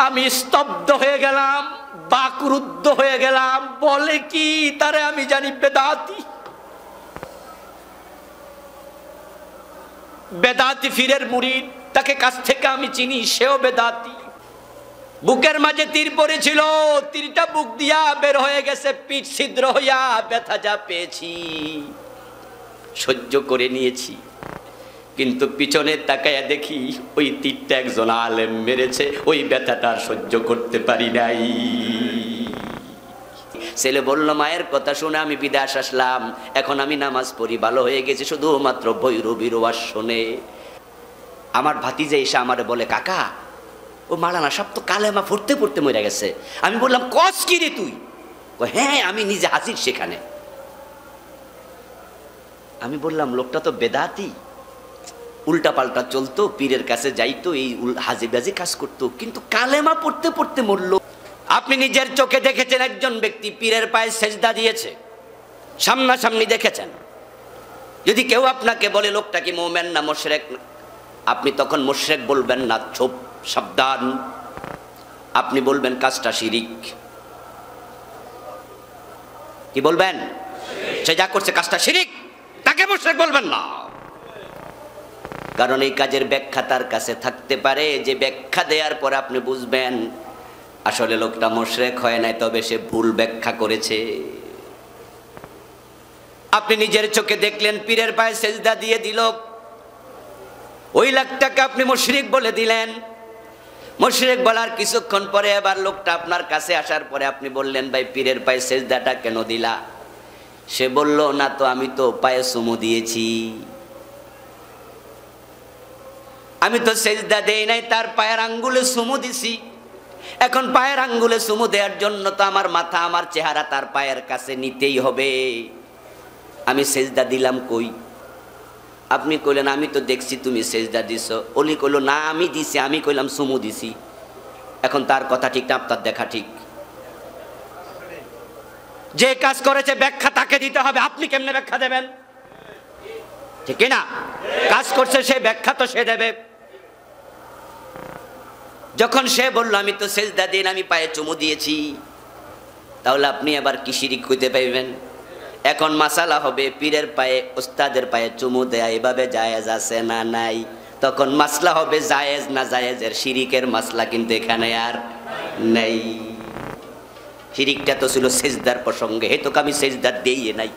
আমি স্তব্ধ হয়ে গেলাম, বাকরুদ্ধ হয়ে গেলাম। বলে কি? তারে আমি জানি বেদাতি। বেদাতি ফিরের মুরিদ, তাকে কাছ থেকে আমি চিনি, সেও বেদাতি। বুকের মাঝে তীর পড়েছিল, তীরটা বুক দিয়া বের হয়ে গেছে, পিঠ ছিদ্র হইয়া ব্যথা যা পেয়েছি সহ্য করে নিয়েছি। কিন্তু পিছনে তাকায়া দেখি ওই তীরটা একজন আলেম মেরেছে, ওই ব্যথাটা সহ্য করতে পারি নাই। ছেলে বলল, মায়ের কথা শুনে আমি বিদেশ আসলাম, এখন আমি নামাজ পড়ি, ভালো হয়ে গেছি, শুধুমাত্র ভৈরবীর ওয়াজ শুনে। আমার ভাতিজা এসে আমারে বলে, কাকা ও মাওলানা সব তো কালেমা পড়তে পড়তে মরে গেছে। আমি বললাম, কস কি রে তুই? হ্যাঁ, আমি নিজে হাজির সেখানে। আমি বললাম, লোকটা তো বেদাতি, উল্টা পাল্টা চলতো, পীরের কাছে যাইতো, এই হাজিবাজি কাজ করতো, কিন্তু কালেমা পড়তে পড়তে মরলো। আপনি নিজের চোখে দেখেছেন একজন ব্যক্তি পীরের পায়ে সেজদা দিয়েছে, সামনাসামনি দেখেছেন। যদি কেউ আপনাকে বলে লোকটা কি মুমিন না মুশরিক, আপনি তখন মুশরিক বলবেন না, চুপ, সাবধান। আপনি বলবেন কাজটা শিরিক। কি বলবেন? সে যা করছে কাজটা শিরিক, তাকে মুশরিক বলবেন না। কারণ এই কাজের ব্যাখ্যা তার কাছে থাকতে পারে, যে ব্যাখ্যা দেওয়ার পর আপনি বুঝবেন আসলে লোকটা মুশরিক হয় নাই, তবে সে ভুল ব্যাখ্যা করেছে। আপনি নিজের চোখে দেখলেন পীরের পায়ে সেজদা দিয়ে দিল, ওই লাখটাকে আপনি মুশরিক বলে দিলেন। মুশরিক বলার কিছুক্ষণ পরে আবার লোকটা আপনার কাছে আসার পরে আপনি বললেন, ভাই পীরের পায়ে সেজদাটা কেন দিলা? সে বলল, না তো আমি তো পায়ে চুমু দিয়েছি, আমি তো সেজদা দেই নাই, তার পায়ের আঙ্গুলে চুমু দিছি। এখন পায়ের আঙ্গুলে চুমু দেওয়ার জন্য তো আমার মাথা, আমার চেহারা তার পায়ের কাছে নিতেই হবে, আমি সেজদা দিলাম কই? আপনি কইলেন, আমি তো দেখছি তুমি সেজদা দিছ। ওলি কইল, না আমি দিছি, আমি কইলাম চুমু দিছি। এখন তার কথা ঠিক না আপনার দেখা ঠিক? যে কাজ করেছে ব্যাখ্যা তাকে দিতে হবে, আপনি কেমনে ব্যাখ্যা দেবেন? ঠিক না? কাজ করছে সে, ব্যাখ্যা তো সে দেবে। যখন সে বলল আমি তো সেজদা দিন, আমি পায়ে চুমু দিয়েছি, তাহলে আপনি আবার কি শিরিক কইতে পাইবেন? এখন মাসালা হবে পীরের পায়ে, উস্তাদের পায়ে চুমু দেয়া এভাবে জায়েজ আছে না নাই? তখন মাসলা হবে জায়েজ না জায়েজের, শিরিকের মাসলা কিন্তু এখানে আর নেই। শিরিকটা তো ছিল সেজদার প্রসঙ্গে, হেতু আমি সেজদা দেই নাই।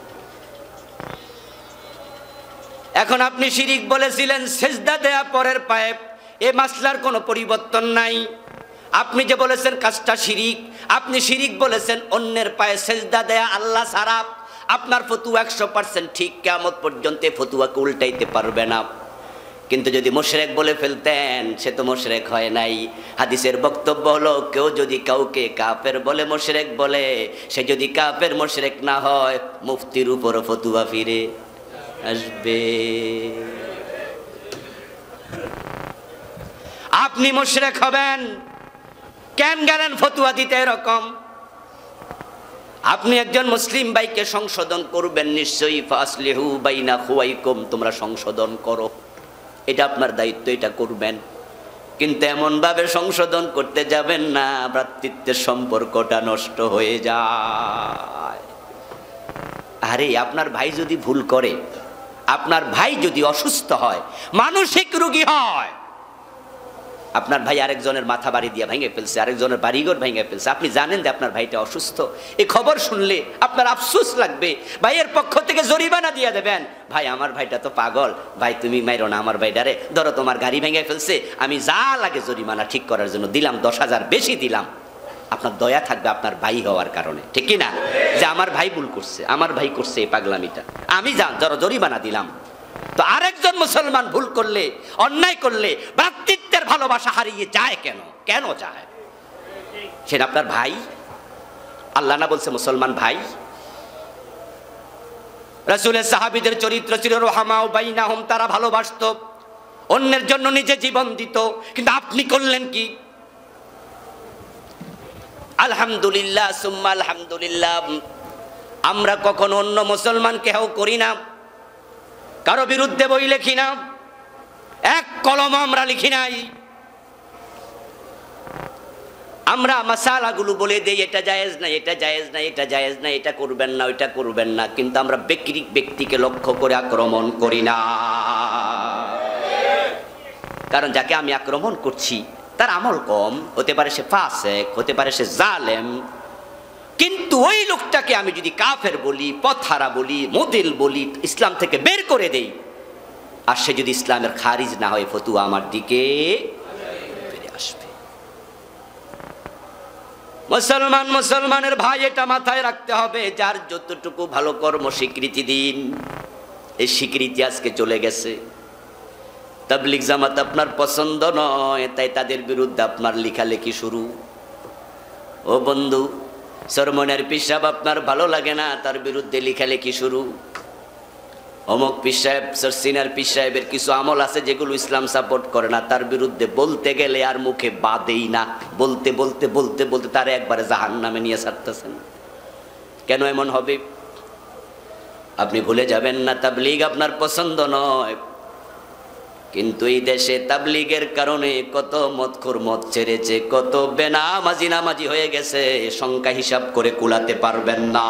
এখন আপনি শিরিক বলেছিলেন, সেজদা দেয়া পরের পায়ে, এ মাসলার কোনো পরিবর্তন নাই। আপনি যে বলেছেন কাজটা শিরিক, আপনি শিরিক বলেছেন অন্যের পায়ে সেজদা দেয়া আল্লাহ ছাড়া। আপনার ফতুয়া 100% ঠিক, কিয়ামত পর্যন্ত ফতুয়াকে উল্টাইতে পারবে না। কিন্তু যদি মুশরিক বলে ফেলতেন, সে তো মুশরিক হয় নাই। হাদিসের বক্তব্য হলো, কেউ যদি কাউকে কাফের বলে, মুশরিক বলে, সে যদি কাফের মুশরিক না হয়, মুফতির উপর ফতুয়া ফিরে আসবে। আপনি মুশরিক হবেন, কেন গেলেন ফতুয়া দিতে এরকম? আপনি একজন মুসলিম ভাইকে সংশোধন করবেন নিশ্চয়ই, ফাসলিহু বাইনা খুয়াইকুম, তোমরা সংশোধন করো, এটা আপনার দায়িত্ব, এটা করবেন। কিন্তু এমন ভাবে সংশোধন করতে যাবেন না ভ্রাতৃত্বের সম্পর্কটা নষ্ট হয়ে যায়। আরে আপনার ভাই যদি ভুল করে, আপনার ভাই যদি অসুস্থ হয়, মানসিক রোগী হয়, আপনার ভাই আরেকজনের মাথা বাড়ি দিয়ে ভেঙে ফেলছে, আরেকজনের বাড়িঘর ভেঙে ফেলছে, আপনি জানেন যে আপনার ভাইটা অসুস্থ, এই খবর শুনলে আপনার আফসোস লাগবে, ভাইয়ের পক্ষ থেকে জরিমানা দিয়ে দেবেন, ভাই আমার ভাইটা তো পাগল, ভাই তুমি মাইরো না আমার ভাইটারে, ধরো তোমার গাড়ি ভেঙে ফেলছে, আমি যা লাগে জরিমানা ঠিক করার জন্য দিলাম, 10,000 বেশি দিলাম। আপনার দয়া থাকবে আপনার ভাই হওয়ার কারণে, ঠিক কি না? যে আমার ভাই ভুল করছে, আমার ভাই করছে এই পাগলামিটা, আমি জরিমানা দিলাম। তো আরেকজন মুসলমান ভুল করলে, অন্যায় করলে ভ্রাতৃত্বের ভালোবাসা হারিয়ে যায় কেন? কেন যায়? সেটা আপনার ভাই। আল্লাহ না বলছে মুসলমান ভাই? রাসূলের সাহাবীদের চরিত্র ছিল রহমাউ বাইনাহুম, তারা ভালোবাসতো, অন্যের জন্য নিজে জীবন দিত। কিন্তু আপনি করলেন কি? আলহামদুলিল্লাহ সুম্মা আলহামদুলিল্লাহ, আমরা কখনো অন্য মুসলমানকে হেও করি না, কারো বিরুদ্ধে বই লিখি না, এক কলম আমরা লিখি নাই। আমরা মাসালাগুলো বলে দেই, এটা জায়েজ না, এটা জায়েজ না, এটা জায়েজ না, এটা করবেন না, ওইটা করবেন না, কিন্তু আমরা ব্যক্তিকে লক্ষ্য করে আক্রমণ করি না। কারণ যাকে আমি আক্রমণ করছি তার আমল কম, হতে পারে সে ফাসেক, হতে পারে সে জালেম, কিন্তু ওই লোকটাকে আমি যদি কাফের বলি, পথহারা বলি, মুদিল বলি, ইসলাম থেকে বের করে দেই, আর সে যদি ইসলামের খারিজ না হয়, ফতুয়া আমার দিকে ফিরে আসবে। মুসলমানের ভাই, এটা মাথায় রাখতে হবে, যার যতটুকু ভালো কর্ম স্বীকৃতি দিন। এই স্বীকৃতি আজকে চলে গেছে। তাবলিগ জামাত আপনার পছন্দ নয়, তাই তাদের বিরুদ্ধে আপনার লেখালেখি শুরু। ও বন্ধু, সরমনের পীর সাহেব আপনার ভালো লাগে না, তার বিরুদ্ধে লেখালেখি শুরু। অমুক পীর সাহেব, সরসিনার পীর সাহেবের কিছু আমল আছে যেগুলো ইসলাম সাপোর্ট করে না, তার বিরুদ্ধে বলতে গেলে আর মুখে বাদেই না, বলতে বলতে বলতে বলতে তারা একবারে জাহান্নামে নিয়ে ছাড়তেছেন। কেন এমন হবে? আপনি ভুলে যাবেন না, তাবলিগ আপনার পছন্দ নয়, কিন্তু এই দেশে তাবলিগের কারণে কত মদখোর মদ ছেড়েছে, কত বেনামাজি নামাজি হয়ে গেছে, সংখ্যা হিসাব করে কুলাতে পারবেন না।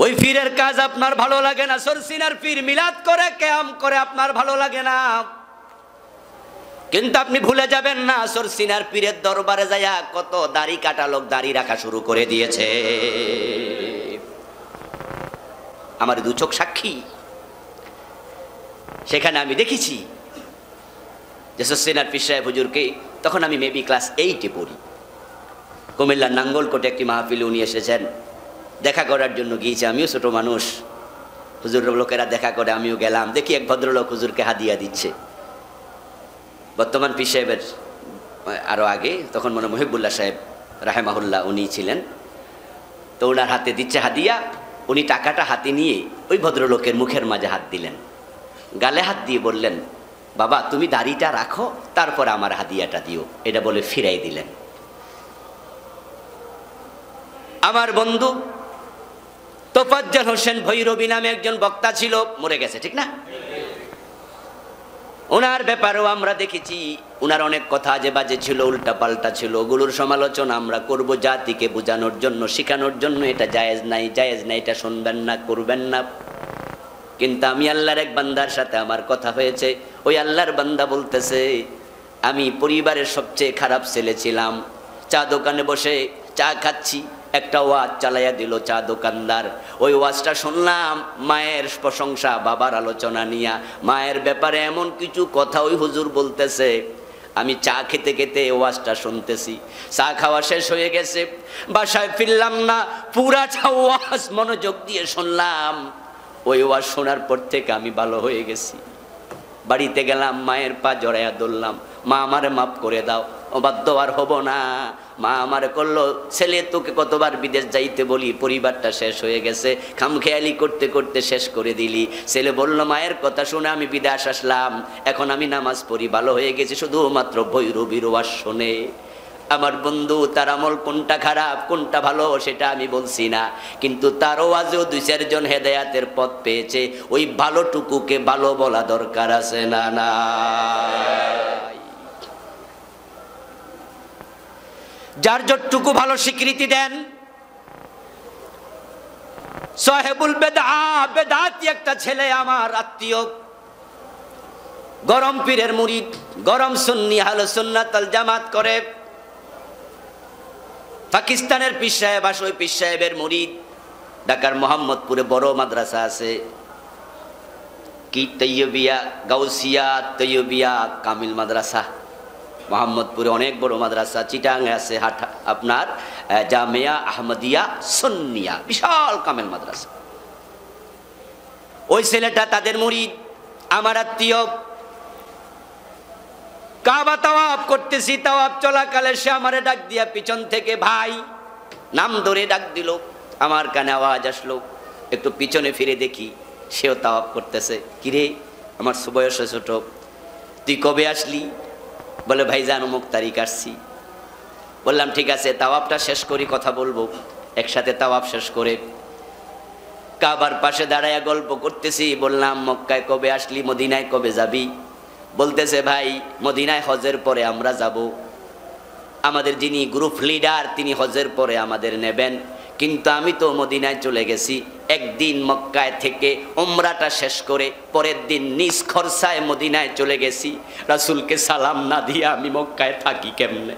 ওই পীরের কাজ আপনার ভালো লাগে না, সরসিনার পীর মিলাদ করে, কিয়াম করে, আপনার ভালো লাগে না, কিন্তু আপনি ভুলে যাবেন না, সরসিনার পীরের দরবারে যায়া কত দাড়ি কাটা লোক দাড়ি রাখা শুরু করে দিয়েছে। আমার দু চোখ সাক্ষী। সেখানে আমি দেখেছি যে সরসিনার পীর সাহেব হুজুরকে, তখন আমি মেবি ক্লাস 8-এ পড়ি, কুমিল্লার নাঙ্গলকোটে একটি মাহফিলে উনি এসেছেন, দেখা করার জন্য গিয়েছে। আমিও ছোট মানুষ, হুজুর লোকেরা দেখা করে, আমিও গেলাম। দেখি এক ভদ্রলোক হুজুরকে হাদিয়া দিচ্ছে। বর্তমান পীর সাহেবের আরও আগে, তখন মনে মহিবুল্লাহ সাহেব রাহেমাহুল্লাহ উনি ছিলেন, তো ওনার হাতে দিচ্ছে হাদিয়া। উনি টাকাটা হাতে নিয়ে ওই ভদ্রলোকের মুখের মাঝে হাত দিলেন, গালে হাত দিয়ে বললেন, বাবা তুমি দাড়িটা রাখো, তারপর আমার হাদিয়াটা দিও, এটা বলে ফিরাই দিলেন। আমার বন্ধু তোফাজ্জল হোসেন ভৈরবী নামে একজন বক্তা ছিল, মরে গেছে, ঠিক না? ওনার ব্যাপারেও আমরা দেখেছি, ওনার অনেক কথা যে বাজে ছিল, উল্টা পাল্টা ছিল, ওগুলোর সমালোচনা আমরা করব জাতিকে বোঝানোর জন্য, শেখানোর জন্য। এটা জায়েজ নাই, জায়েজ নাই, এটা শুনবেন না, করবেন না। কিন্তু আমি আল্লাহর এক বান্দার সাথে আমার কথা হয়েছে, ওই আল্লাহর বান্দা বলতেছে, আমি পরিবারের সবচেয়ে খারাপ ছেলে ছিলাম, চা দোকানে বসে চা খাচ্ছি, একটা ওয়াজ চালাইয়া দিল চা দোকানদার। ওই ওয়াজটা শুনলাম, মায়ের প্রশংসা, বাবার আলোচনা নিয়া, মায়ের ব্যাপারে এমন কিছু কথা ওই হুজুর বলতেছে। আমি চা খেতে খেতে ওয়াজটা শুনতেছি, চা খাওয়া শেষ হয়ে গেছে, বাসায় ফিরলাম না, পুরা চা ওয়াজ মনোযোগ দিয়ে শুনলাম। ওই ওয়াজ শোনার পর থেকে আমি ভালো হয়ে গেছি। বাড়িতে গেলাম, মায়ের পা জড়াইয়া ধরলাম, মা আমারে মাফ করে দাও, অবাধ্য আর হব না। মা আমারে করলো, ছেলে তোকে কতবার বিদেশ যাইতে বলি, পরিবারটা শেষ হয়ে গেছে, খামখেয়ালি করতে করতে শেষ করে দিলি। ছেলে বলল, মায়ের কথা শুনে আমি বিদেশ আসলাম, এখন আমি নামাজ পড়ি, ভালো হয়ে গেছি, শুধুমাত্র ভৈরবীর ওয়াজ শুনে। আমার বন্ধু, তার আমল কোনটা খারাপ কোনটা ভালো সেটা আমি বলছি না, কিন্তু তার ওয়াজেও 2-4 জন হেদায়াতের পথ পেয়েছে। ওই ভালোটুকুকে ভালো বলা দরকার আছে না? না, যার যতটুকু ভালো স্বীকৃতি দেন। সাহেবুল বেদাতি একটা ছেলে, আমার আত্মীয়, গরম পীরের মুরিদ, গরম সুন্নি আহলে সুন্নাত ওয়াল জামাত করে, পাকিস্তানের পীর সাহেব আসে, ওই পীর সাহেবের মুরিদ। ঢাকার মোহাম্মদপুরে বড় মাদ্রাসা আছে, কি তৈয়বিয়া, গাউসিয়া তৈয়বিয়া কামিল মাদ্রাসা। মোহাম্মদপুরে অনেক বড় মাদ্রাসা, চিটাঙে আছে আপনার জামিয়া আহমদিয়া সুন্নিয়া, বিশাল কামেল মাদ্রাসা। ওই ছেলেটা তাদের মুরিদ, আমার আত্মীয়। কাবা তাওয়াফ করতেছি, তাওয়াফ চলাকালে সে আমারে ডাক দিয়া পিছন থেকে ভাই নাম ধরে ডাক দিল। আমার কানে আওয়াজ আসলো, একটু পিছনে ফিরে দেখি, সেও তাওয়াফ করতেছে। কিরে, আমার বয়সে ছোট, তুই কবে আসলি? বলে ভাইজান অমুক তারিখ আসছি। বললাম ঠিক আছে, তাওয়াফটা শেষ করি, কথা বলবো। একসাথে তাওয়াফ শেষ করে কাবার পাশে দাঁড়ায়া গল্প করতেছি। বললাম মক্কায় কবে আসলি, মদিনায় কবে যাবি? বলতেছে ভাই মদিনায় হজের পরে আমরা যাব, আমাদের যিনি গ্রুপ লিডার তিনি হজের পরে আমাদের নেবেন, কিন্তু আমি তো মদিনায় চলে গেছি, একদিন মক্কায় থেকে উমরাটা শেষ করে পরের দিন নিজ খরচায় মদিনায় চলে গেছি, রাসূলকে সালাম না দিয়ে আমি মক্কায় থাকি কেমনে?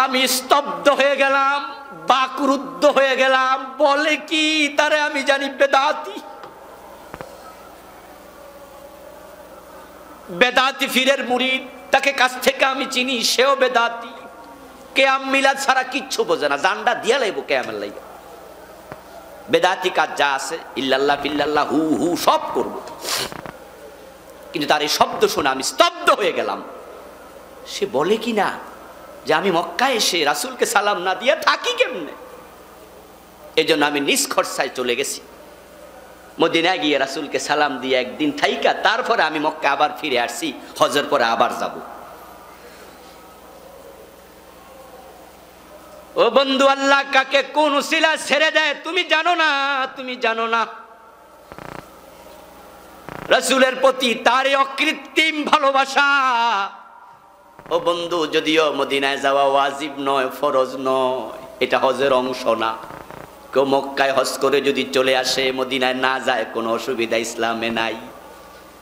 আমি স্তব্ধ হয়ে গেলাম, বাকরুদ্ধ হয়ে গেলাম। বলে কি? তারে আমি জানি বেদাতি, বেদাতি ফিরের মুরিদ, তাকে কাছ থেকে আমি চিনি, সেও বেদাতি। কেয়াম মিলাদ ছাড়া কিচ্ছু বোঝে না, জান্ডা দিয়া লাইব কেয়ামের লাইব। বেদাতি কাজ যা আছে ইল্লাল্লাহ ফিল্লাল্লাহ হু হু সব করব, কিন্তু তার এই শব্দ শুনে আমি স্তব্ধ হয়ে গেলাম। সে বলে কি না যে আমি মক্কায় এসে রাসূলকে সালাম না দিয়ে থাকি কেমনে? এই জন্য আমি নিজ খরচায় চলে গেছি, মদিনায় গিয়ে রাসূলকে সালাম দিয়ে একদিন থাইকা তারপরে আমি মক্কা আবার ফিরে আসছি, হজের পরে আবার যাব। ও বন্ধু, আল্লাহ কাকে কোন উসিলা ছেড়ে দেয় তুমি জানো না, তুমি জানো না। রাসূলের প্রতি তার অকৃত্রিম ভালোবাসা। ও বন্ধু, যদিও মদিনায় যাওয়া ওয়াজিব নয়, ফরজ নয়, এটা হজের অংশ না। কেউ মক্কায় হজ করে যদি চলে আসে, মদিনায় না যায় কোনো অসুবিধা ইসলামে নাই।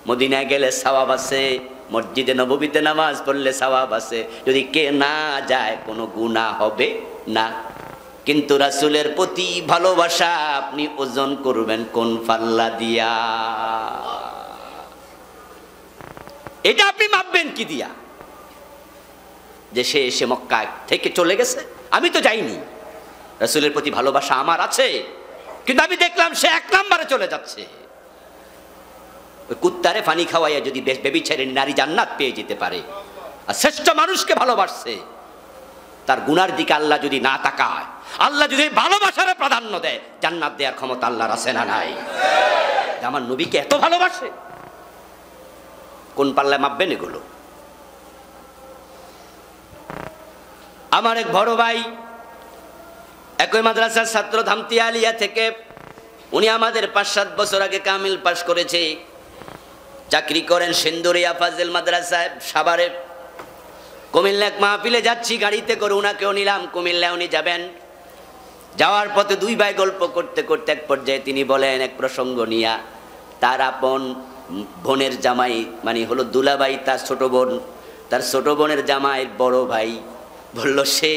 মদিনায় গেলে সওয়াব আছে, মসজিদে নববীতে নামাজ পড়লে সওয়াব আছে, যদি কে না যায় কোনো গুনাহ হবে না। কিন্তু রাসূলের প্রতি ভালোবাসা আপনি ওজন করবেন কোন পাল্লা দিয়া? এটা আপনি মাপবেন কি দিয়া? যে সে এসে মক্কা থেকে চলে গেছে, আমি তো যাইনি, রাসূলের প্রতি ভালোবাসা আমার আছে, কিন্তু আমি দেখলাম সে এক নম্বরে চলে যাচ্ছে। ওই কুত্তারে পানি খাওয়াইয়া যদি বেবিচারী নারী জান্নাত পেয়ে যেতে পারে, আর শ্রেষ্ঠ মানুষকে ভালোবাসছে, তার গুনার দিকে আল্লাহ যদি না তাকায়, আল্লাহ যদি ভালোবাসার প্রাধান্য দেয়, জান্নাত দেওয়ার ক্ষমতা আল্লাহর আছে না নাই? আমার নবীকে এত ভালোবাসে, কোন পাল্লায় মাপবেন এগুলো? আমার এক বড় ভাই একই মাদ্রাসার ছাত্র, ধামতি আলিয়া থেকে, উনি আমাদের 5-7 বছর আগে কামিল পাশ করেছে, চাকরি করেন সিন্দুরিয়া ফাজিল মাদ্রাসায় সাভারে। কুমিল্লা এক মাহফিলে যাচ্ছি গাড়িতে করে, উনাকেও নিলাম, কুমিল্লায় উনি যাবেন। যাওয়ার পথে দুই ভাই গল্প করতে করতে এক পর্যায়ে তিনি বলেন এক প্রসঙ্গ নিয়া, তার আপন বোনের জামাই, মানে হলো দুলাভাই, তার ছোট বোন, তার ছোট বোনের জামাই বড় ভাই বলল সে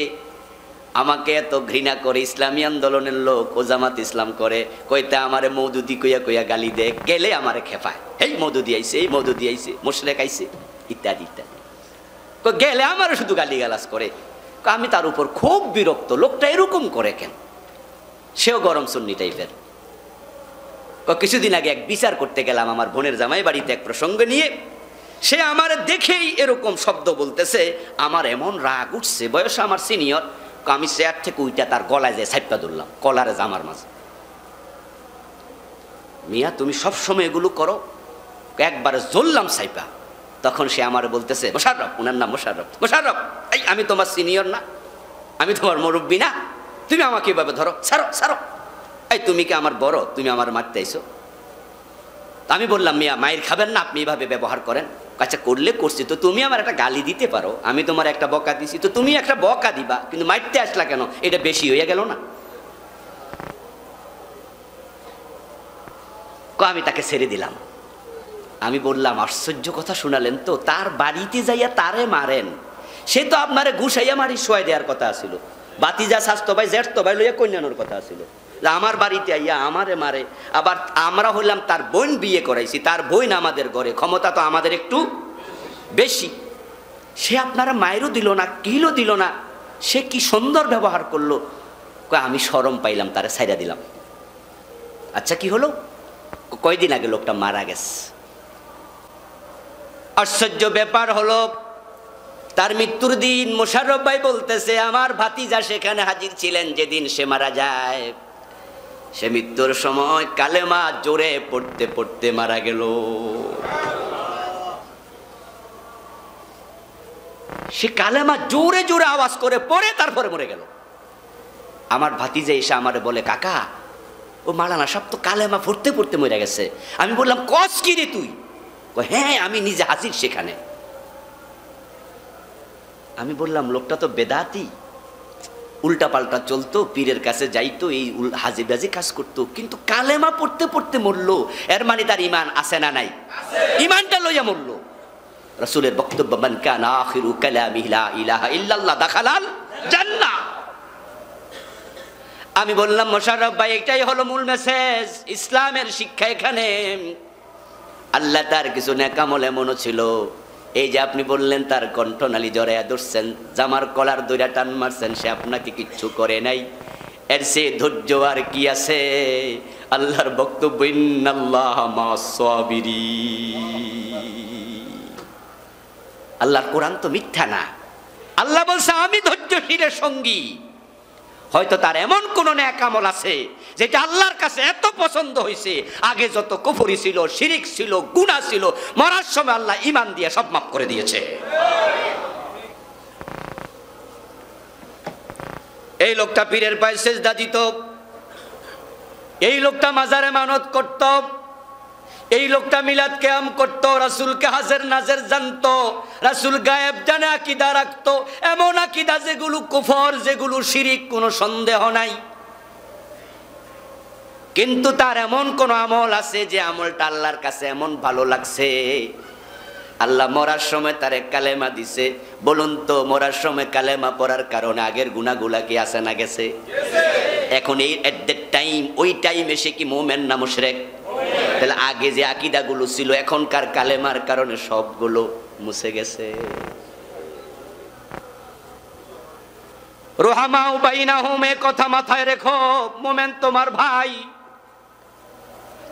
আমাকে এত ঘৃণা করে, ইসলামী আন্দোলনের লোক, ও জামাত ইসলাম করে, কইতে আমারে মৌদুদি কইয়া কইয়া গালি দেয়, গেলে আমারে খেপায়, এই মৌদুদি আইছে, এই মৌদুদি আইছে, মুশরিক আইছে, ইত্যাদি ইত্যাদি। গেলে আমারও শুধু গালি গালাজ করে। আমি তার উপর খুব বিরক্ত, লোকটা এরকম করে কেন? সেও গরম সুন্নি টাইপের। কিছুদিন আগে এক বিচার করতে গেলাম আমার বোনের জামাই বাড়িতে এক প্রসঙ্গ নিয়ে, সে আমার দেখেই এরকম শব্দ বলতেছে, আমার এমন রাগ উঠছে, বয়স আমার সিনিয়র, আমি চেয়ার থেকে উইটা তার গলায় যে সাইপটা ধরলাম, কলারে জামার মাঝে। মিয়া তুমি সবসময় এগুলো করো? একবারে জ্বললাম সাইপা। তখন সে আমার বলতেছে, মোশাররফ, ওনার নাম মোশাররফ, মোশাররফ এই আমি তোমার সিনিয়র না, আমি তোমার মুরব্বী না, তুমি আমাকে এভাবে ধরো, ছাড়ো ছাড়ো, এই তুমি কি আমার বড়, তুমি আমার মারতে আইছো? আমি বললাম, মিয়া মায়ের খাবেন না, আপনি এভাবে ব্যবহার করেন? আচ্ছা করলে করছি তো, তুমি আমার একটা গালি দিতে পারো, আমি তোমার একটা বকা দিছি তো তুমি একটা বকা দিবা, কিন্তু মারতে আসলা কেন? এটা বেশি হয়ে গেল না? আমি তাকে ছেড়ে দিলাম। আমি বললাম, আশ্চর্য কথা শুনালেন তো, তার বাড়িতে যাইয়া তারে মারেন, সে তো আপনারে ঘুষাইয়া মারি শোয়াই দেওয়ার কথা ছিল, বাতিজা স্বাস্থ্য ভাই জ্যেষ্ঠ ভাই লইয়া কন্যানোর কথা ছিল, আমার বাড়িতে আইয়া আমারে মারে। আবার আমরা হইলাম তার বোন, বিয়ে করাইছি, তার বোন আমাদের ঘরে, ক্ষমতা তো আমাদের একটু বেশি। সে আপনারা মায়েরও দিল না, কিলো দিল না, সে কি সুন্দর ব্যবহার করলো। আমি শরম পাইলাম, তারে ছাইড়া দিলাম। আচ্ছা কি হলো? কয়দিন আগে লোকটা মারা গেছে। আশ্চর্য ব্যাপার হলো, তার মৃত্যুর দিন মোশাররফ ভাই বলতেছে, আমার ভাতিজা সেখানে হাজির ছিলেন যেদিন সে মারা যায়। সে মৃত্যুর সময় কালেমা জোরে পড়তে পড়তে মারা গেল। সে কালেমা জোরে জোরে আওয়াজ করে পড়ে তারপরে মরে গেল। আমার ভাতিজা এসে আমারে বলে, কাকা ও মাওলানা সাহেব তো কালেমা পড়তে পড়তে মরে গেছে। আমি বললাম কস কি রে তুই? হ্যাঁ আমি নিজে হাজির সেখানে। আমি বললাম লোকটা তো বেদাতি, উল্টা পাল্টা চলতো, পীরের কাছে যাইতো, এই হাজি বাজি কাজ করতো, কিন্তু কালেমা পড়তে পড়তে মরলো। এর মানে তার ইমান আছে না নাই? ইমানটা লইয়া মরলো। রাসূলের বক্তব্য মান কানা আখিরু কালামিহি লা ইলাহা ইল্লাল্লাহ দাখালাল জান্নাহ। আমি বললাম মোশাররফ ভাই এটাই হলো মূল মেসেজ, ইসলামের শিক্ষা এখানে। আল্লাহ তার কিছু নেকামল এমনও ছিল, এই যে আপনি বললেন তার কণ্ঠনালী জড়াইয়া ধরছেন, জামার কলার দইরা টান মারছেন, সে আপনাকে কিচ্ছু করে নাই। এর সে ধৈর্য আর কি আছে? আল্লাহর বক্তব্য ইন্নাল্লাহা মা'আস সাবিরিন। আল্লাহর কোরআন তো মিথ্যা না। আল্লাহ বলছে আমি ধৈর্যশীলের সঙ্গী। হয়তো তার এমন কোন নেক আমল আছে যেটা আল্লাহর কাছে এত পছন্দ হয়েছে, আগে যত কুফরি ছিল, শিরিক ছিল, গুনাহ ছিল, মরার সময় আল্লাহ ঈমান দিয়ে সব মাফ করে দিয়েছে। এই লোকটা পীরের পায়ে সেজদা দিত, এই লোকটা মাজারে মানত করত, এই লোকটা মিলাদ কিয়াম করত, রাসূলকে হাজির নাজির জানতো, রাসূল গায়েব জানে, আকীদা রাখতো, এমন আকীদা যেগুলো কুফর, যেগুলো শিরিক, কোনো সন্দেহ নাই। কিন্তু তার এমন কোন আমল আছে যে আমলটা আল্লাহর কাছে এমন ভালো লাগছে, আল্লাহ মরার সময় তারে কালেমা দিছে। বলুন তো মরার সময় কালেমা পড়ার কারণে আগের গুনাহগুলা কি আছে না গেছে? এখন এই এট দ্যাট টাইম, ওই টাইমে সে কি মুমিন না মুশরিক? তাহলে আগে যে আকীদাগুলো ছিল এখনকার কালেমার কারণে সবগুলো মুছে গেছে। রুহামাউ বাইনাহুম, এ কথা মাথায় রেখো। মুমিন তোমার ভাই,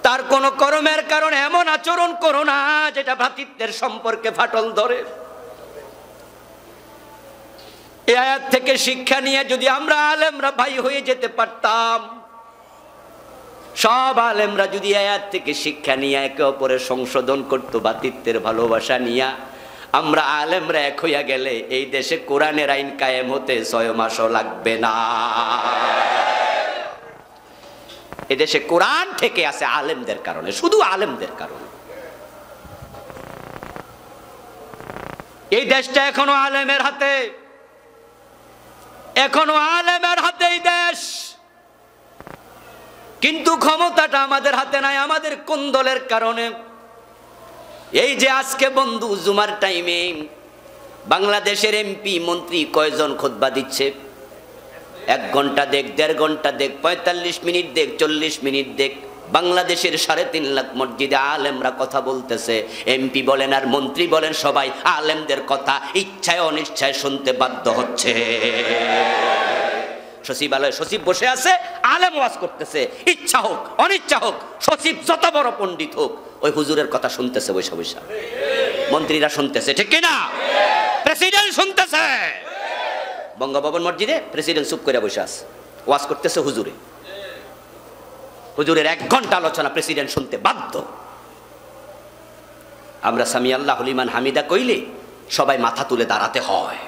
তার কোন কর্মের কারণে এমন আচরণ করো না যেটা ভ্রাতৃত্বের সম্পর্কে ফাটল ধরে। এই আয়াত থেকে শিক্ষা নিয়ে যদি আমরা আলেমরা ভাই হয়ে যেতে পারতাম, সব আলেমরা যদি আয়াত থেকে শিক্ষা নিয়ে একে অপরের সংশোধন করতো, ভ্রাতৃত্বের ভালোবাসা নিয়ে, আমরা আলেমরা এক হইয়া গেলে এই দেশে কোরআনের আইন কায়েম হতে 6 মাসও লাগবে না। এদেশে কোরআন থেকে আছে আলেমদের কারণে, শুধু আলেমদের কারণে। এই দেশটা এখনো আলেমের হাতে, এখনো আলেমের হাতে এই দেশ। কিন্তু ক্ষমতাটা আমাদের হাতে নাই, আমাদের কোন দলের কারণে। এই যে আজকে বন্ধু জুমার টাইমে বাংলাদেশের এমপি মন্ত্রী কয়জন খুতবা দিচ্ছে? 1 ঘন্টা দেখ, 1.5 ঘন্টা দেখ, 45 মিনিট দেখ, 40 মিনিট দেখ, বাংলাদেশের 3.5 লাখ মসজিদে আলেমরা কথা বলতেছে। এমপি বলেন আর মন্ত্রী বলেন, সবাই আলেমদের কথা ইচ্ছায় অনিচ্ছায় শুনতে বাধ্য হচ্ছে। সচিবালয়ে সচিব বসে আছে, আলেম ওয়াজ করতেছে, ইচ্ছা হোক অনিচ্ছা হোক, সচিব যত বড় পণ্ডিত হোক, ওই হুজুরের কথা শুনতেছে বৈশা বৈশা। মন্ত্রীরা শুনতেছে, ঠিক কিনা? প্রেসিডেন্ট শুনতেছে। বঙ্গভবন মসজিদে প্রেসিডেন্ট চুপ করে বসে আছে, ওয়াজ করতেছে হুজুরে। হুজুরের 1 ঘন্টা আলোচনা প্রেসিডেন্ট শুনতে বাধ্য। আমরা সামি আল্লাহু লিমান হামিদা কইলে সবাই মাথা তুলে দাঁড়াতে হয়।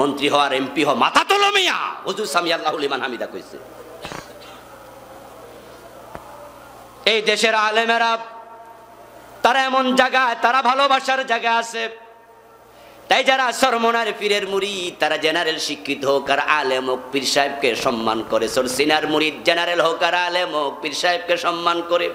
মন্ত্রী হওয়ার এমপি হওয়া, মাথা তোলো মিয়া, হুজুর সামি আল্লাহু লিমান হামিদা কইছে। এই দেশের আলেমেরা তারা এমন জায়গায়, তারা ভালোবাসার জায়গা আছে। তাই যারা সরমনার পীরের মুরিদ, তারা জেনারেল শিক্ষিত হোক আর আলেম হোক, পীর সাহেবকে সম্মান করে। সরসিনার মুরিদ জেনারেল হোক আর আলেম হোক, পীর সাহেবকে সম্মান করে।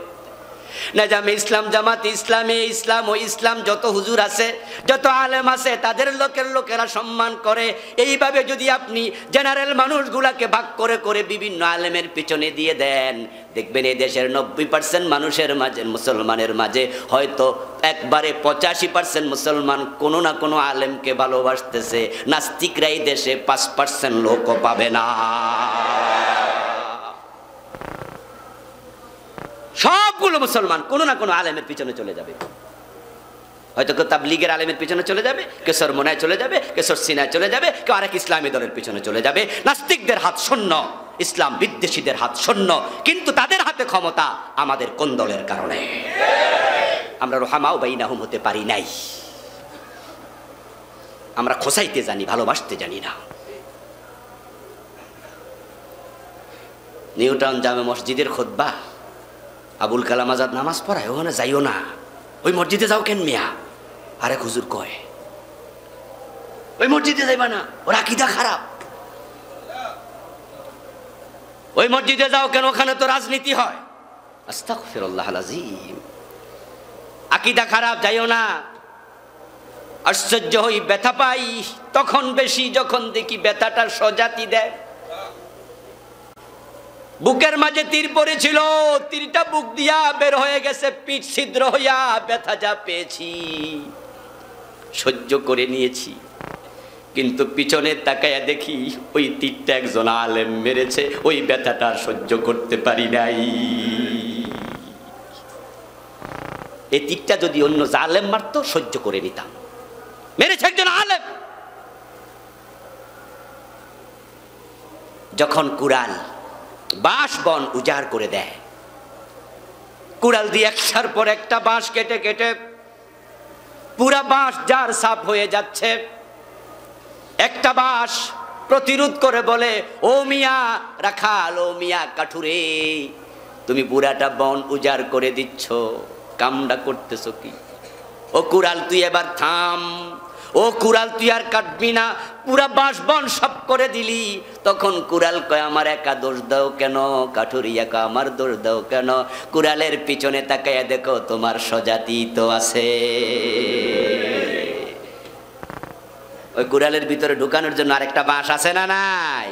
নাজামে ইসলাম, জামাতে ইসলামী, ইসলাম ও ইসলাম যত হুজুর আছে, যত আলেম আছে, তাদের লোকেরা সম্মান করে। এইভাবে যদি আপনি জেনারেল মানুষগুলাকে ভাগ করে করে বিভিন্ন আলেমের পিছনে দিয়ে দেন, দেখবেন এই দেশের 90% মানুষের মাঝে, মুসলমানের মাঝে হয়তো একবারে 85% মুসলমান কোনো না কোনো আলেমকে ভালোবাসতেছে। নাস্তিকরা এই দেশে 5% লোকও পাবে না। সবগুলো মুসলমান কোনো না কোনো আলেমের পিছনে চলে যাবে। হয়তো কেউ তাবলীগের আলেমের পিছনে চলে যাবে, কেউ সরমনায় চলে যাবে, কেউ সরসিনায় চলে যাবে, কেউ আরেক ইসলামী দলের পিছনে চলে যাবে। নাস্তিকদের হাত শূন্য, ইসলাম বিদ্বেষীদের হাত শূন্য, কিন্তু তাদের হাতে ক্ষমতা আমাদের কোন দলের কারণে? আমরা রুহামাউ বাইনাহুম হতে পারি নাই। আমরা খোসাইতে জানি, ভালোবাসতে জানি না। নিউটাউন জামে মসজিদের খুতবা, আবুল কালাম আজাদ নামাজ পড়ায়, ওখানে যাইও না, ওই মসজিদে যাও কেন মিয়া? আরেক হুজুর কয় ওই মসজিদে যাইবা না, ওর আকীদা খারাপ। ওই মসজিদে যাও কেন? ওখানে তো রাজনীতি হয়। আস্তাগফিরুল্লাহল আযীম। আকীদা খারাপ, যাইও না। আশ্চর্য হই, ব্যথা পাই তখন বেশি যখন দেখি ব্যথাটার সজাতি দেয়। বুকের মাঝে তীর পড়েছিল, তীরটা বুক দিয়া বের হয়ে গেছে, পিঠ ছিদ্র হইয়া ব্যথা যা পেয়েছি সহ্য করে নিয়েছি, কিন্তু পিছনে তাকায়া দেখি ওই তীরটা একজন আলেম মেরেছে, ওই ব্যথাটা সহ্য করতে পারি নাই। এই তীরটা যদি অন্য জালেম মারতো সহ্য করে নিতাম, মেরেছে একজন আলেম। যখন কুড়াল বাঁশ বন উজাড় করে দেয়, কুড়াল দিয়ে একটার পর একটা বাঁশ কেটে কেটে পুরা বাঁশ যার সাপ হয়ে যাচ্ছে, একটা বাঁশ প্রতিরোধ করে বলে, ও মিয়া রাখাল, ও মিয়া কাঠুরে, তুমি পুরাটা বন উজাড় করে দিচ্ছ, কামডা করতেছ কি? ও কুড়াল তুই এবার থাম, ও কুড়াল তুই আর কাটবি না, পুরা বাঁশ বন সব করে দিলি। তখন কুড়াল কয়, আমার একা দোষ দাও কেন? কাঠুরিয়া কয়, আমার দোষ দাও কেন? কুড়ালের পিছনে তাকাইয়া দেখো, তোমার স্বজাতি তো আছে। ওই কুড়ালের ভিতরে ঢুকানোর জন্য আরেকটা বাঁশ আছে না নাই?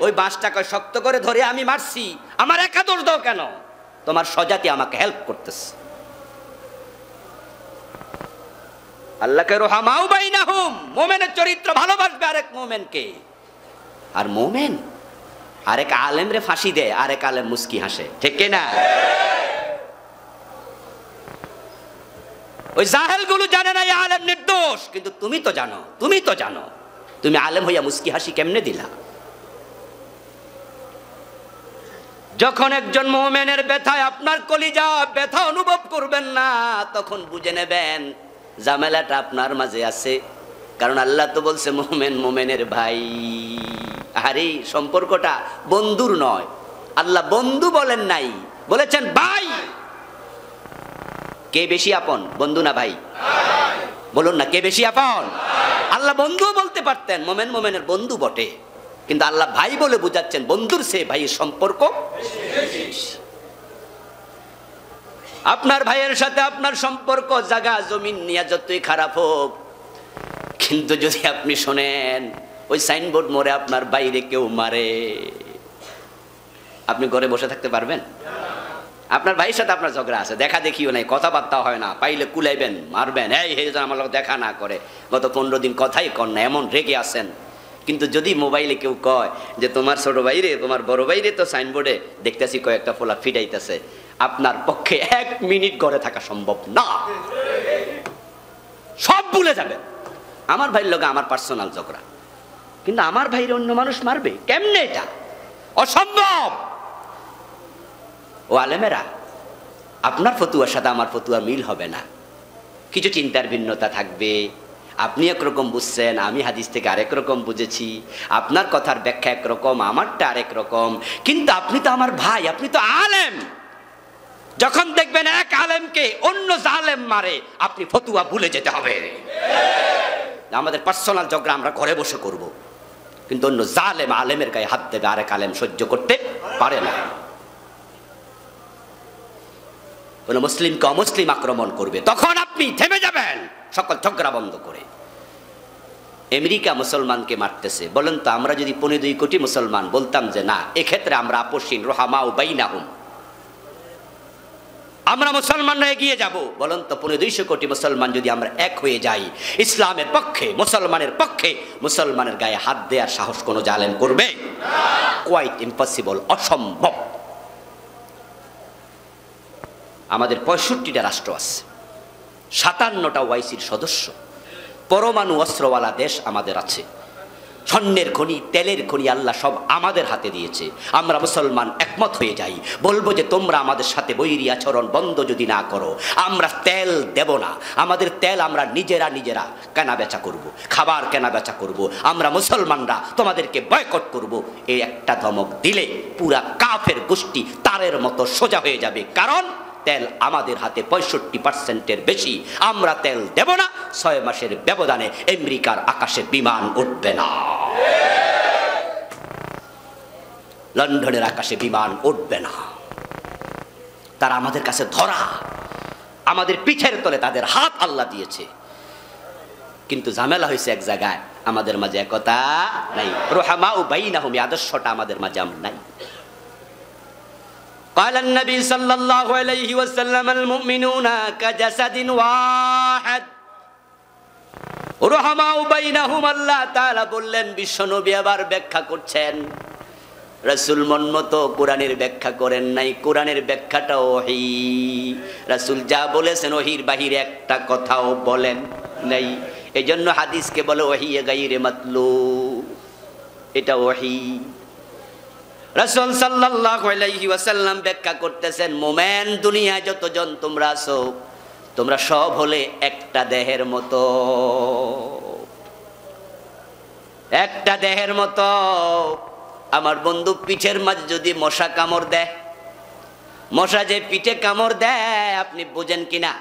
ওই বাঁশটাকে শক্ত করে ধরে আমি মারছি, আমার একা দোষ দাও কেন? তোমার স্বজাতি আমাকে হেল্প করতেছে। আল্লাহকে রহমাউ বাইনাহুম, মুমিনের চরিত্র ভালোবাসবে আরেক মুমিনকে। আর মুমিন আরেক আলেমরে ফাঁসি দেয়, আরেক আলেম মুস্কি হাসে, ঠিক কি না? ওই জাহেলগুলো জানে না এই আলেম নির্দোষ, কিন্তু তুমি তো জানো, তুমি তো জানো। তুমি আলেম হইয়া মুস্কি হাসি কেমনে দিলা? যখন একজন মুমিনের ব্যথায় আপনার কলিজা ব্যথা অনুভব করবেন না, তখন বুঝে নেবেন ঝামেলাটা আপনার মাঝে আছে। কারণ আল্লাহ তো বলছে মুমিন মুমিনের ভাই। আরে সম্পর্কটা বন্ধুর নয়, আল্লাহ বন্ধু বলেন নাই, বলেছেন ভাই। কে বেশি আপন, বন্ধু না ভাই? বলুন না, কে বেশি আপন? আল্লাহ বন্ধু বলতে পারতেন, মুমিন মুমিনের বন্ধু বটে, কিন্তু আল্লাহ ভাই বলে বুঝাচ্ছেন বন্ধুর সে ভাইয়ের সম্পর্ক। আপনার ভাইয়ের সাথে আপনার সম্পর্ক জায়গা জমিন নিয়ে যতই খারাপ হোক, কিন্তু যদি আপনি শোনেন ওই সাইনবোর্ড মোড়ে আপনার বাইরে কেউ মারে, আপনি ঘরে বসে থাকতে পারবেন? আপনার ভাইয়ের সাথে আপনার ঝগড়া আছে, দেখা দেখিও নাই, কথাবার্তা হয় না, পাইলে কুলাইবেন, মারবেন, এই হে আমার লোক দেখা না করে, গত 15 দিন কথাই কর না, এমন রেগে আসেন। কিন্তু যদি মোবাইলে কেউ কয় যে তোমার ছোট ভাইরে, তোমার বড় ভাইরে তো সাইনবোর্ডে দেখতেছি কয়েকটা ফোলা ফিটাইতেছে, আপনার পক্ষে 1 মিনিট ঘরে থাকা সম্ভব না, সব ভুলে যাবেন। আমার ভাইয়ের লোক আমার পার্সোনাল ঝগড়া, কিন্তু আমার ভাইরে অন্য মানুষ মারবে কেমনে? এটা অসম্ভব। ও আলেমেরা, আপনার ফতুয়ার সাথে আমার ফতুয়ার মিল হবে না, কিছু চিন্তার ভিন্নতা থাকবে। আপনি একরকম বুঝছেন, আমি হাদিস থেকে আরেক রকম বুঝেছি, আপনার কথার ব্যাখ্যা একরকম, আমারটা আরেক রকম, কিন্তু আপনি তো আমার ভাই, আপনি তো আলেম। যখন দেখবেন এক আলেমকে অন্য জালেম মারে, আপনি ফতুয়া ভুলে যেতে হবে। আমাদের পার্সোনাল ঝগড়া আমরা ঘরে বসে করব, কিন্তু অন্য জালেম আলেমের গায়ে হাত দেবে, আরেক আলেম সহ্য করতে পারে না। কোন মুসলিমকে অমুসলিম আক্রমণ করবে, তখন আপনি থেমে যাবেন সকল ঝগড়া বন্ধ করে। আমেরিকা মুসলমানকে মারতেছে, বলেন তো আমরা যদি 15 কোটি মুসলমান বলতাম যে না, এক্ষেত্রে আমরা আপসহীন, রহামাউ বাইনাহুম, আমরা মুসলমানরা এগিয়ে যাব, বলেন তো 250 কোটি মুসলমান যদি আমরা এক হয়ে যাই ইসলামের পক্ষে, মুসলমানের পক্ষে, মুসলমানের গায়ে হাত দেওয়ার সাহস কোন জালেম করবে? কোয়াইট ইম্পসিবল, অসম্ভব। আমাদের 65টা রাষ্ট্র আছে, 57টা ওআইসির সদস্য, পরমাণু অস্ত্রওয়ালা দেশ আমাদের আছে, স্বর্ণের খনি, তেলের খনি আল্লাহ সব আমাদের হাতে দিয়েছে। আমরা মুসলমান একমত হয়ে যাই, বলবো যে তোমরা আমাদের সাথে বৈরী আচরণ বন্ধ যদি না করো, আমরা তেল দেব না। আমাদের তেল আমরা নিজেরা কেনা বেচা করব, খাবার কেনা বেচা করব। আমরা মুসলমানরা তোমাদেরকে বয়কট করব। এই একটা ধমক দিলে পুরা কাফের গোষ্ঠী তারের মতো সোজা হয়ে যাবে। কারণ তেল আমাদের হাতে 65%-এর বেশি। আমরা তেল দেব না। 6 মাসের ব্যবধানে আমেরিকার আকাশে বিমান উঠবে না, লন্ডনের আকাশে বিমান উঠবে না। তারা আমাদের কাছে ধরা, আমাদের পিঠের তলে তাদের হাত আল্লাহ দিয়েছে। কিন্তু ঝামেলা হয়েছে এক জায়গায়, আমাদের মাঝে একতা নাই। রুহামাউ বাইনাহুম, আদর্শটা আমাদের মাঝে নাই। قال النبي صلى الله عليه وسلم المؤمنون كجسد واحد رحماء بينهم। আল্লাহ তাআলা বললেন, বিশ্বনবী আবার ব্যাখ্যা করছেন। রাসূল মনমতো কোরআনের ব্যাখ্যা করেন নাই। কোরআনের ব্যাখ্যাটা ওহী। রাসূল যা বলেছেন ওহীর বাহিরে একটা কথাও বলেন নাই। এজন্য হাদিসকে বলে ওহী গায়রে মাতলুব, এটা ওহী। রাসূল সাল্লাল্লাহু আলাইহি ওয়াসাল্লাম ব্যাখ্যা করতেছেন, মোমেন দুনিয়ায় যতজন তোমরা আছো, তোমরা সব হলে একটা দেহের মতো, একটা দেহের মতো। আমার বন্ধু পিঠের মাঝে যদি মশা কামড় দেয়, মশা যে পিঠে কামড় দেয়, আপনি বোঝেন কিনা?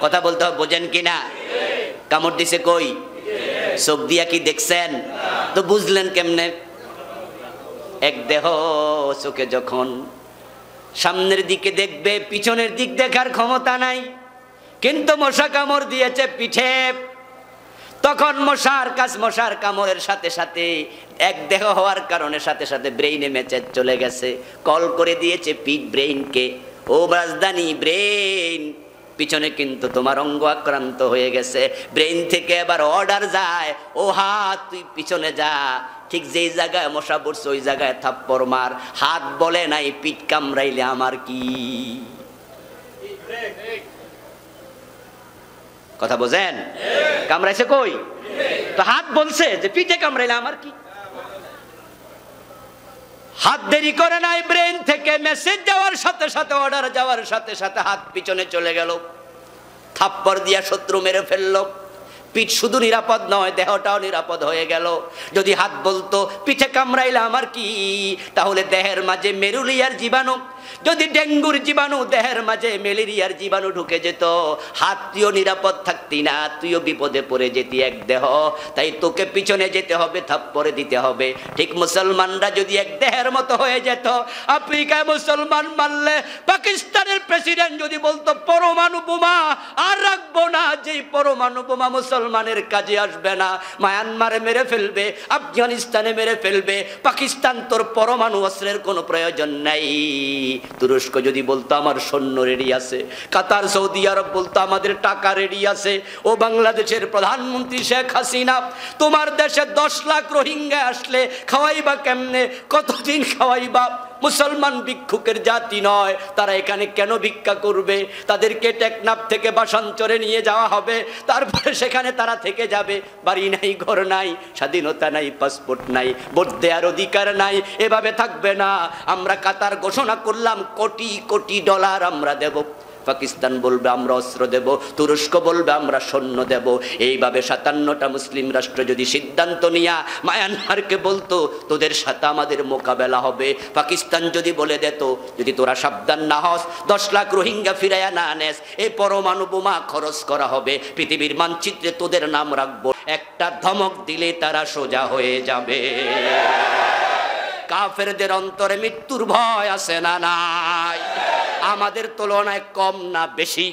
কথা বলতে হবে, বোঝেন কিনা? কামড় দিছে কই? চোখ দিয়া কি দেখছেন? তো বুঝলেন কেমনে? এক দেহ চোখে যখন সামনের দিকে দেখবে, পিছনের দিক দেখার ক্ষমতা নাই, কিন্তু মশা কামড় দিয়েছে পিঠে, তখন মশার কামড়ের সাথে সাথে এক দেহ হওয়ার কারণে সাথে সাথে ব্রেইনে মেসেজ চলে গেছে, কল করে দিয়েছে পিঠ ব্রেইনকে, ও রাজধানী ব্রেইন, পিছনে কিন্তু তোমার অঙ্গ আক্রান্ত হয়ে গেছে। ব্রেইন থেকে আবার অর্ডার যায়, ও হাত তুই পিছনে যা, ঠিক যেই জায়গায় মশা পড়ছে ওই জায়গায় থাপ্পড় মার। হাত বলে নাই পিঠ কামড়াইলে আমার কি? কথা বোঝেন? কামড়াইছে কই? তো হাত বলছে যে পিঠে কামড়াইলে আমার কি? হাত দেরি করে নাই, ব্রেন থেকে মেসেজ যাওয়ার সাথে সাথে, অর্ডার যাওয়ার সাথে সাথে হাত পিছনে চলে গেল, থাপ্পড় দিয়া শত্রু মেরে ফেললো। পিঠ শুধু নিরাপদ নয়, দেহটাও নিরাপদ হয়ে গেল। যদি হাত বলতো পিঠে কামড়াইলে আমার কি, তাহলে দেহের মাঝে মেরুলিয়ার জীবাণু, যদি ডেঙ্গুর জীবাণু দেহের মাঝে, ম্যালেরিয়ার জীবাণু ঢুকে যেত, হাত তুইও নিরাপদ থাকতি না, তুইও বিপদে পড়ে যেতি এক দেহ। তাই তোকে পিছনে যেতে হবে, থাপ্পড়ে দিতে হবে। ঠিক মুসলমানরা যদি এক দেহের মতো হয়ে যেত, আফ্রিকায় মুসলমান মারলে পাকিস্তানের প্রেসিডেন্ট যদি বলতো পরমাণু বোমা আর রাখবো না, যেই পরমাণু বোমা মুসলমানের কাজে আসবে না, মায়ানমারে মেরে ফেলবে, আফগানিস্তানে মেরে ফেলবে, পাকিস্তান তোর পরমাণু অস্ত্রের কোনো প্রয়োজন নাই। তুরস্ক যদি বলতো আমার সৈন্য রেডি আছে, কাতার সৌদি আরব বলতো আমাদের টাকা রেডি আছে, ও বাংলাদেশের প্রধানমন্ত্রী শেখ হাসিনা, তোমার দেশে 10 লাখ রোহিঙ্গা আসলে খাওয়াইবা কেমনে, কতদিন খাওয়াইবা? মুসলমান ভিক্ষুকের জাতি নয়, তারা এখানে কেন ভিক্ষা করবে? তাদেরকে টেকনাফ থেকে বাসাঞ্চরে নিয়ে যাওয়া হবে, তারপরে সেখানে তারা থেকে যাবে। বাড়ি নাই, ঘর নাই, স্বাধীনতা নাই, পাসপোর্ট নাই, ভোট দেওয়ার অধিকার নাই, এভাবে থাকবে না। আমরা কাতার ঘোষণা করলাম কোটি কোটি ডলার আমরা দেব, পাকিস্তান বলবে আমরা অস্ত্র দেব, তুরস্ক বলবে আমরা সৈন্য দেব। এইভাবে 57টা মুসলিম রাষ্ট্র যদি সিদ্ধান্ত নিয়া মায়ানমারকে বলতো তোদের সাথে আমাদের মোকাবেলা হবে, পাকিস্তান যদি বলে দিত যদি তোরা সাবধান না হস, 10 লাখ রোহিঙ্গা ফিরাইয়া না আনেস, এই পরমাণু বোমা খরচ করা হবে, পৃথিবীর মানচিত্রে তোদের নাম রাখবো, একটা ধমক দিলে তারা সোজা হয়ে যাবে। কাফেরদের অন্তরে মৃত্যুর ভয় আছে না নাই? আমাদের তুলনায় কম না বেশি?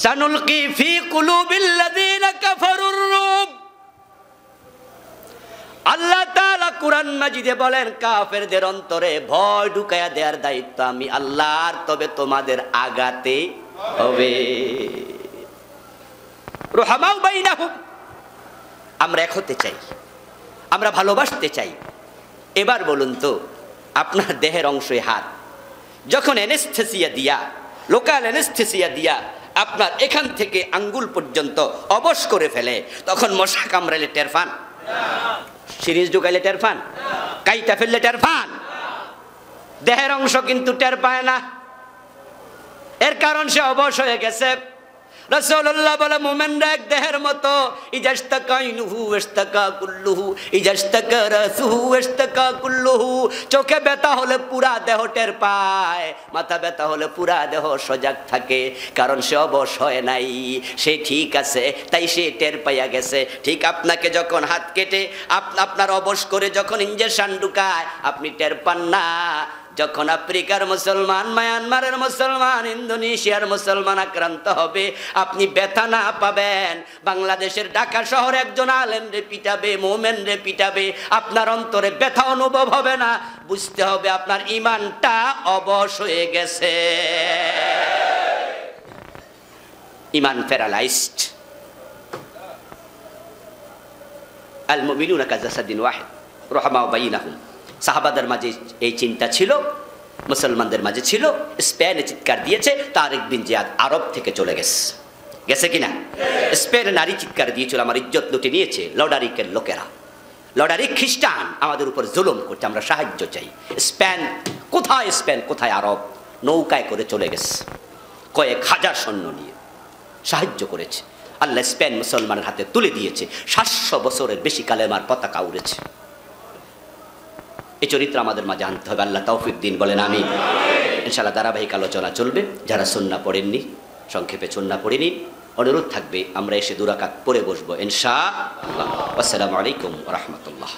সানুলকি ফি কুলুবিল্লাযিনা কাফারুর রুব। আল্লাহ তাআলা কুরআন মাজিদে বলেন কাফেরদের অন্তরে ভয় ঢুকায়া দেওয়ার দায়িত্ব আমি আল্লাহর, তবে তোমাদের আগাতে হবে। রুহামাউ বাইনাহুম, আমরা এক হতে চাই, আমরা ভালোবাসতে চাই। এবার বলুন তো, আপনার দেহের অংশে হাত, যখন অ্যানেস্থেসিয়া দিয়া, লোকাল অ্যানেস্থেসিয়া দিয়া আপনার এখান থেকে আঙ্গুল পর্যন্ত অবশ করে ফেলে, তখন মশা কামড়াইলে টের পান? সিরিজ ঢুকাইলে টের পান? কাইটা ফেললে টের পান? দেহের অংশ কিন্তু টের পায় না। এর কারণ সে অবশ হয়ে গেছে। রাসূলুল্লাহ বলে মুমিনরা এক দেহের মতো, ইজাস্তাকাইনুহু ইস্তাকা কুল্লুহু, ইজাস্তাকা রাসুহু ইস্তাকা কুল্লুহু। চোখে ব্যথা হলে পুরা দেহ টের পায়, মাথা ব্যথা হলে পুরা দেহ সজাগ থাকে, কারণ সে অবশ হয় নাই, সে ঠিক আছে, তাই সে টের পাইয়া গেছে। ঠিক আপনাকে যখন হাত কেটে আপনার অবশ করে যখন ইনজেকশন ঢুকায়, আপনি টের পান না। যখন আফ্রিকার মুসলমান, মায়ানমারের মুসলমান, ইন্দোনেশিয়ার মুসলমান আক্রান্ত হবে, আপনি ব্যথা না পাবেন। বাংলাদেশের ঢাকা শহরে একজন আলেম রে পিটাবে, মোমেন রে পিটাবে, আপনার অন্তরে ব্যথা অনুভব হবে না। বুঝতে হবে আপনার ঈমানটা অবশ হয়ে গেছে, ঈমান প্যারালাইজড। আল মুমিনুনা কাজাসাদিন ওয়াহিদ রাহমা বাইনাহুম। সাহাবাদের মাঝে এই চিন্তা ছিল, মুসলমানদের মাঝে ছিল। স্পেনে চিৎকার দিয়েছে তারেক বিন জিয়াদ আরব থেকে চলে গেছে কিনা? স্পেনে নারী চিৎকার দিয়েছিল, আমার ইজ্জত লুটে নিয়েছে লডারিকের লোকেরা। লডারিক খ্রিস্টান আমাদের উপর জুলুম করছে, আমরা সাহায্য চাই। স্পেন কোথায় আরব? নৌকায় করে চলে গেছে, কয়েক হাজার সৈন্য নিয়ে সাহায্য করেছে। আল্লাহ স্পেন মুসলমানের হাতে তুলে দিয়েছে, 700 বছরের বেশি কালেমার পতাকা উড়েছে। এই চরিত্র আমাদের মাঝে আনতে হবে। আল্লাহ তৌফিক দিন, বলেন আমিন। ইনশাআল্লাহ ধারাবাহিক আলোচনা চলবে। যারা সুন্নাহ পড়েননি, সংক্ষেপে সুন্নাহ পড়ে নিন। অনুরোধ থাকবে আমরা এসে 2 রাকাত পড়ে বসবো ইনশাআল্লাহ। আসসালামু আলাইকুম ওয়া রাহমাতুল্লাহ।